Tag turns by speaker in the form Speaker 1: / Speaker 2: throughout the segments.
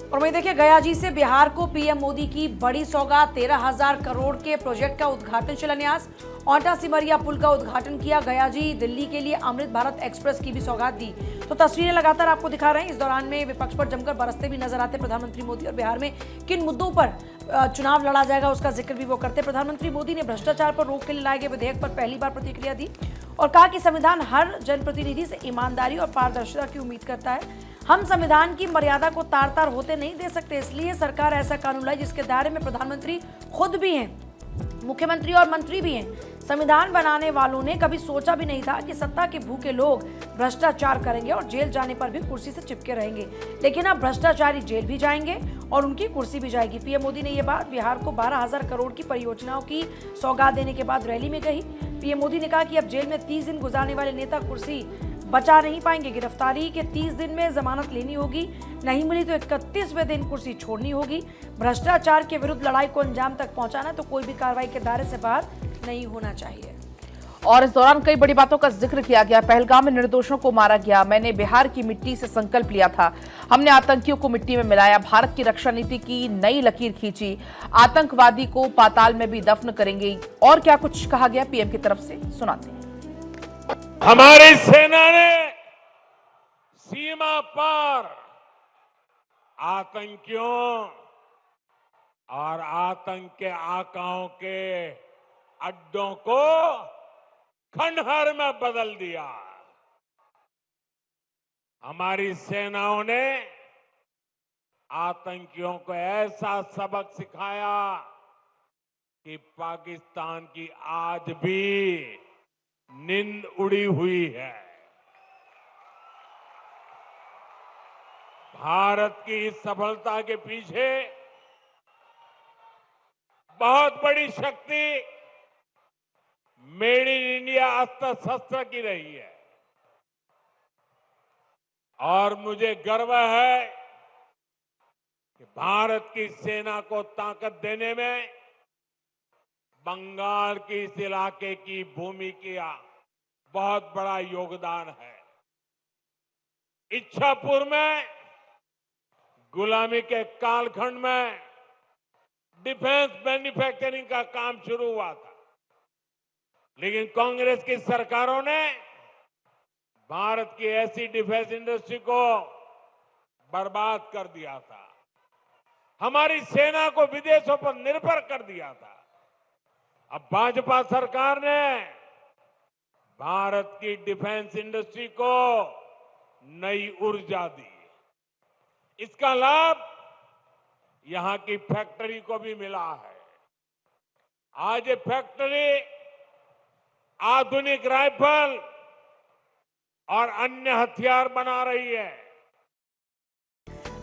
Speaker 1: और वहीं देखिए गयाजी से बिहार को पीएम मोदी की बड़ी सौगात, 13,000 करोड़ के प्रोजेक्ट का उद्घाटन शिलान्यास। औंटा सिमरिया पुल का उद्घाटन किया गयाजी। दिल्ली के लिए अमृत भारत एक्सप्रेस की भी सौगात दी। तो तस्वीरें लगातार आपको दिखा रहे हैं। इस दौरान में विपक्ष पर जमकर बरसते भी नजर आते प्रधानमंत्री मोदी और बिहार में किन मुद्दों पर चुनाव लड़ा जाएगा उसका जिक्र भी वो करते। प्रधानमंत्री मोदी ने भ्रष्टाचार पर रोक के लिए लाए गए विधेयक पर पहली बार प्रतिक्रिया दी और कहा कि संविधान हर जनप्रतिनिधि से ईमानदारी और पारदर्शिता की उम्मीद करता है। हम संविधान की मर्यादा को तार तार होते नहीं दे सकते, इसलिए सरकार ऐसा कानून लाई जिसके दायरे में प्रधानमंत्री खुद भी हैं, मुख्यमंत्री और मंत्री भी हैं। संविधान बनाने वालों ने कभी सोचा भी नहीं था कि सत्ता के भूखे लोग भ्रष्टाचार करेंगे और जेल जाने पर भी कुर्सी से चिपके रहेंगे, लेकिन अब भ्रष्टाचारी जेल भी जाएंगे और उनकी कुर्सी भी जाएगी। पीएम मोदी ने यह बात बिहार को 12,000 करोड़ की परियोजनाओं की सौगात देने के बाद रैली में कही। पीएम मोदी ने कहा कि अब जेल में 30 दिन गुजारने वाले नेता कुर्सी बचा नहीं पाएंगे। गिरफ्तारी के 30 दिन में जमानत लेनी होगी, नहीं मिली तो 31वें दिन कुर्सी छोड़नी होगी। भ्रष्टाचार के विरुद्ध लड़ाई को अंजाम तक पहुंचाना तो कोई भी कार्रवाई के दायरे से बाहर नहीं होना चाहिए।
Speaker 2: और इस दौरान कई बड़ी बातों का जिक्र किया गया। पहलगाम में निर्दोषों को मारा गया। मैंने बिहार की मिट्टी से संकल्प लिया था। हमने आतंकियों को मिट्टी में मिलाया। भारत की रक्षा नीति की नई लकीर खींची। आतंकवादी को पाताल में भी दफन करेंगे। और क्या कुछ कहा गया पीएम की तरफ से, सुनाते हैं।
Speaker 3: हमारी सेना ने सीमा पार आतंकियों और आतंक के आकाओं के अड्डों को खंडहर में बदल दिया। हमारी सेनाओं ने आतंकियों को ऐसा सबक सिखाया कि पाकिस्तान की आज भी नींद उड़ी हुई है। भारत की इस सफलता के पीछे बहुत बड़ी शक्ति मेड इन इंडिया अस्त्र शस्त्र की रही है और मुझे गर्व है कि भारत की सेना को ताकत देने में बंगाल के इस इलाके की भूमि का बहुत बड़ा योगदान है। इच्छापुर में गुलामी के कालखंड में डिफेंस मैन्युफैक्चरिंग का काम शुरू हुआ था, लेकिन कांग्रेस की सरकारों ने भारत की ऐसी डिफेंस इंडस्ट्री को बर्बाद कर दिया था, हमारी सेना को विदेशों पर निर्भर कर दिया था। अब भाजपा सरकार ने भारत की डिफेंस इंडस्ट्री को नई ऊर्जा दी। इसका लाभ यहां की फैक्ट्री को भी मिला है। आज ये फैक्ट्री आधुनिक राइफल और अन्य हथियार बना रही है।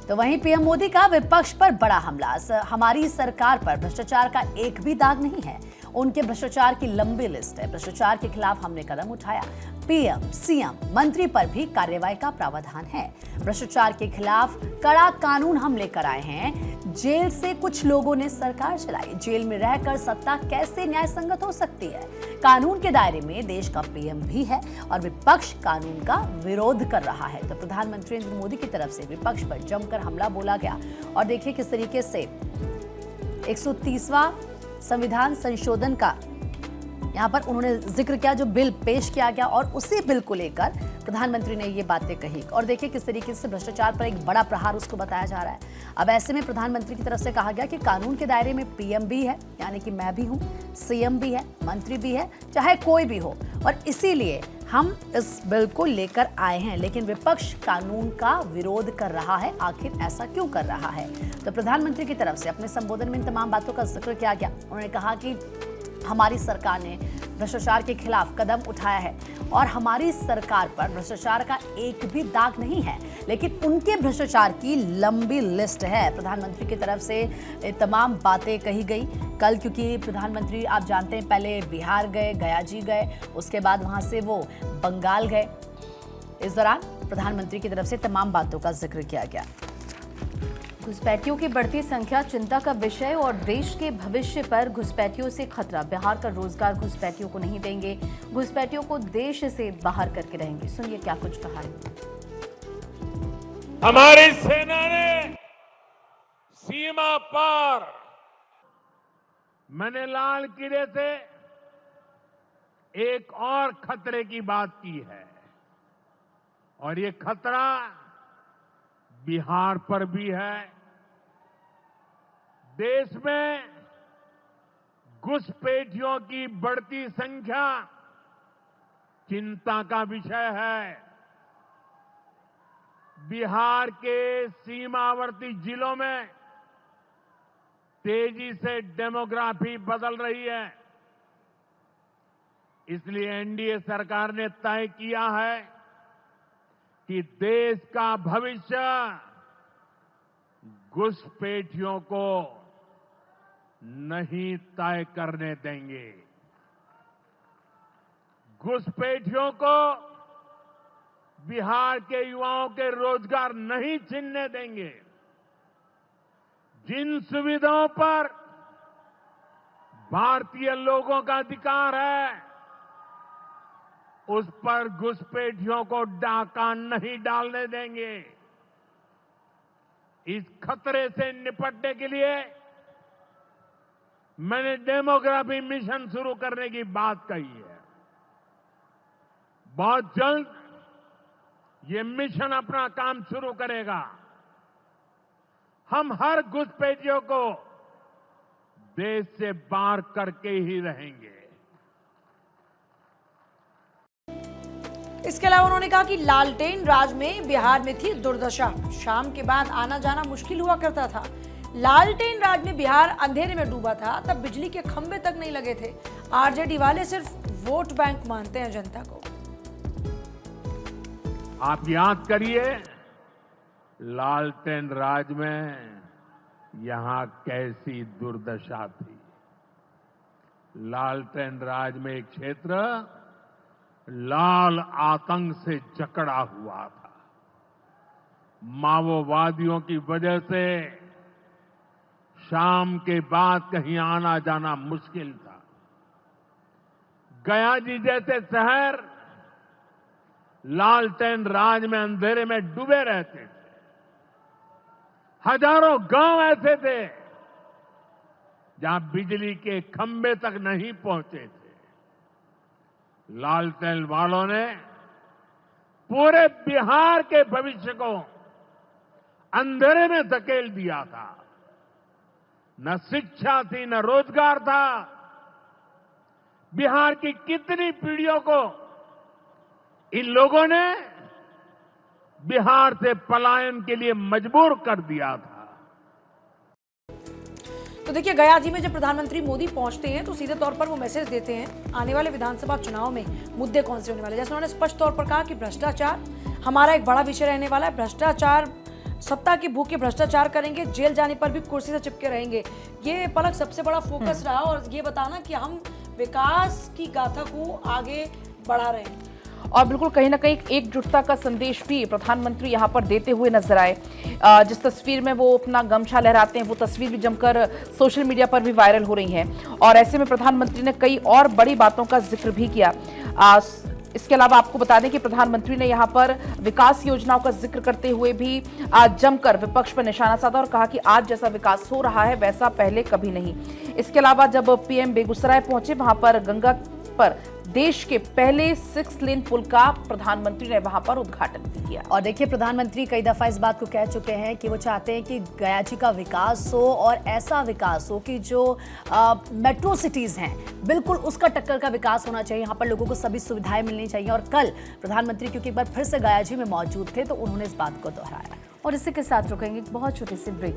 Speaker 4: तो वहीं पीएम मोदी का विपक्ष पर बड़ा हमला। हमारी सरकार पर भ्रष्टाचार का एक भी दाग नहीं है। उनके भ्रष्टाचार की लंबी लिस्ट है। भ्रष्टाचार के खिलाफ हमने कदम उठाया। पीएम, सीएम, मंत्री पर भी कार्रवाई का प्रावधान है। भ्रष्टाचार के खिलाफ कड़ा कानून हम लेकर आए हैं। जेल से कुछ लोगों ने सरकार चलाई। जेल में रहकर सत्ता कैसे न्याय संगत हो सकती है? कानून के दायरे में देश का पीएम भी है और विपक्ष कानून का विरोध कर रहा है। तो प्रधानमंत्री नरेंद्र मोदी की तरफ से विपक्ष पर जमकर हमला बोला गया और देखिए किस तरीके से 130वां संविधान संशोधन का यहाँ पर उन्होंने जिक्र किया, जो बिल पेश किया गया और उसी बिल को लेकर प्रधानमंत्री ने ये बातें कही और देखिए किस तरीके से भ्रष्टाचार पर एक बड़ा प्रहार उसको बताया जा रहा है। अब ऐसे में प्रधानमंत्री की तरफ से कहा गया कि कानून के दायरे में पीएम भी है, यानी कि मैं भी हूँ, सीएम भी है, मंत्री भी है, चाहे कोई भी हो, और इसीलिए हम इस बिल को लेकर आए हैं। लेकिन विपक्ष कानून का विरोध कर रहा है। आखिर ऐसा क्यों कर रहा है? तो प्रधानमंत्री की तरफ से अपने संबोधन में इन तमाम बातों का जिक्र किया गया। उन्होंने कहा कि हमारी सरकार ने भ्रष्टाचार के खिलाफ कदम उठाया है और हमारी सरकार पर भ्रष्टाचार का एक भी दाग नहीं है, लेकिन उनके भ्रष्टाचार की लंबी लिस्ट है। प्रधानमंत्री की तरफ से तमाम बातें कही गई कल, क्योंकि प्रधानमंत्री आप जानते हैं पहले बिहार गए, गयाजी गए, उसके बाद वहां से वो बंगाल गए। इस दौरान प्रधानमंत्री की तरफ से तमाम बातों का जिक्र किया गया।
Speaker 5: घुसपैठियों की बढ़ती संख्या चिंता का विषय और देश के भविष्य पर घुसपैठियों से खतरा। बिहार का रोजगार घुसपैठियों को नहीं देंगे, घुसपैठियों को देश से बाहर करके रहेंगे। सुनिए क्या कुछ कहा है।
Speaker 3: हमारी सेना ने सीमा पर मैंने लाल किले से एक और खतरे की बात की है और ये खतरा बिहार पर भी है। देश में घुसपैठियों की बढ़ती संख्या चिंता का विषय है। बिहार के सीमावर्ती जिलों में तेजी से डेमोग्राफी बदल रही है। इसलिए एनडीए सरकार ने तय किया है कि देश का भविष्य घुसपैठियों को नहीं तय करने देंगे। घुसपैठियों को बिहार के युवाओं के रोजगार नहीं छीनने देंगे। जिन सुविधाओं पर भारतीय लोगों का अधिकार है, उस पर घुसपैठियों को डाका नहीं डालने देंगे। इस खतरे से निपटने के लिए मैंने डेमोग्राफी मिशन शुरू करने की बात कही है। बहुत जल्द ये मिशन अपना काम शुरू करेगा। हम हर घुसपैठियों को देश से बाहर करके ही रहेंगे।
Speaker 1: इसके अलावा उन्होंने कहा कि लालटेन राज में बिहार में थी दुर्दशा। शाम के बाद आना जाना मुश्किल हुआ करता था। लालटेन राज में बिहार अंधेरे में डूबा था, तब बिजली के खंभे तक नहीं लगे थे। आरजेडी वाले सिर्फ वोट बैंक मानते हैं जनता को।
Speaker 3: आप याद करिए, लालटेन राज में यहां कैसी दुर्दशा थी। लालटेन राज में एक क्षेत्र लाल आतंक से जकड़ा हुआ था। माओवादियों की वजह से शाम के बाद कहीं आना जाना मुश्किल था। गया जी जैसे शहर लालटेन राज में अंधेरे में डूबे रहते थे। हजारों गांव ऐसे थे जहां बिजली के खंभे तक नहीं पहुंचे थे। लालटेन वालों ने पूरे बिहार के भविष्य को अंधेरे में धकेल दिया था। न शिक्षा थी, न रोजगार था। बिहार की कितनी पीढ़ियों को इन लोगों ने बिहार से पलायन के लिए मजबूर कर दिया था।
Speaker 1: तो देखिए, गया जी में जब प्रधानमंत्री मोदी पहुंचते हैं तो सीधे तौर पर वो मैसेज देते हैं आने वाले विधानसभा चुनाव में मुद्दे कौन से होने वाले। जैसे उन्होंने स्पष्ट तौर पर कहा कि भ्रष्टाचार हमारा एक बड़ा विषय रहने वाला है। भ्रष्टाचार, सत्ता की भूखे भ्रष्टाचार करेंगे, जेल जाने पर भी कुर्सी से चिपके रहेंगे। ये पलक सबसे बड़ा फोकस रहा और ये बताना कि हम विकास की गाथा को आगे बढ़ा रहे हैं।
Speaker 2: और बिल्कुल कहीं ना कहीं एकजुटता का संदेश भी प्रधानमंत्री यहां पर देते हुए नजर आए। जिस तस्वीर में वो अपना गमछा लहराते हैं, वो तस्वीर भी जमकर सोशल मीडिया पर भी वायरल हो रही है। और ऐसे में प्रधानमंत्री ने कई और बड़ी बातों का जिक्र भी किया। इसके अलावा आपको बता दें कि प्रधानमंत्री ने यहां पर विकास योजनाओं का जिक्र करते हुए भी आज जमकर विपक्ष पर निशाना साधा और कहा कि आज जैसा विकास हो रहा है वैसा पहले कभी नहीं। इसके अलावा जब पीएम बेगूसराय पहुंचे, वहां पर गंगा पर देश के पहले 6 लेन पुल का प्रधानमंत्री ने वहां पर उद्घाटन भी किया।
Speaker 4: और देखिए, प्रधानमंत्री कई दफा इस बात को कह चुके हैं कि वो चाहते हैं कि गया जी का विकास हो और ऐसा विकास हो कि जो मेट्रो सिटीज हैं बिल्कुल उसका टक्कर का विकास होना चाहिए। यहाँ पर लोगों को सभी सुविधाएं मिलनी चाहिए। और कल प्रधानमंत्री क्योंकि एक बार फिर से गया जी में मौजूद थे तो उन्होंने इस बात को दोहराया।
Speaker 5: और इसी के साथ रुकेंगे एक बहुत छोटे से ब्रेक।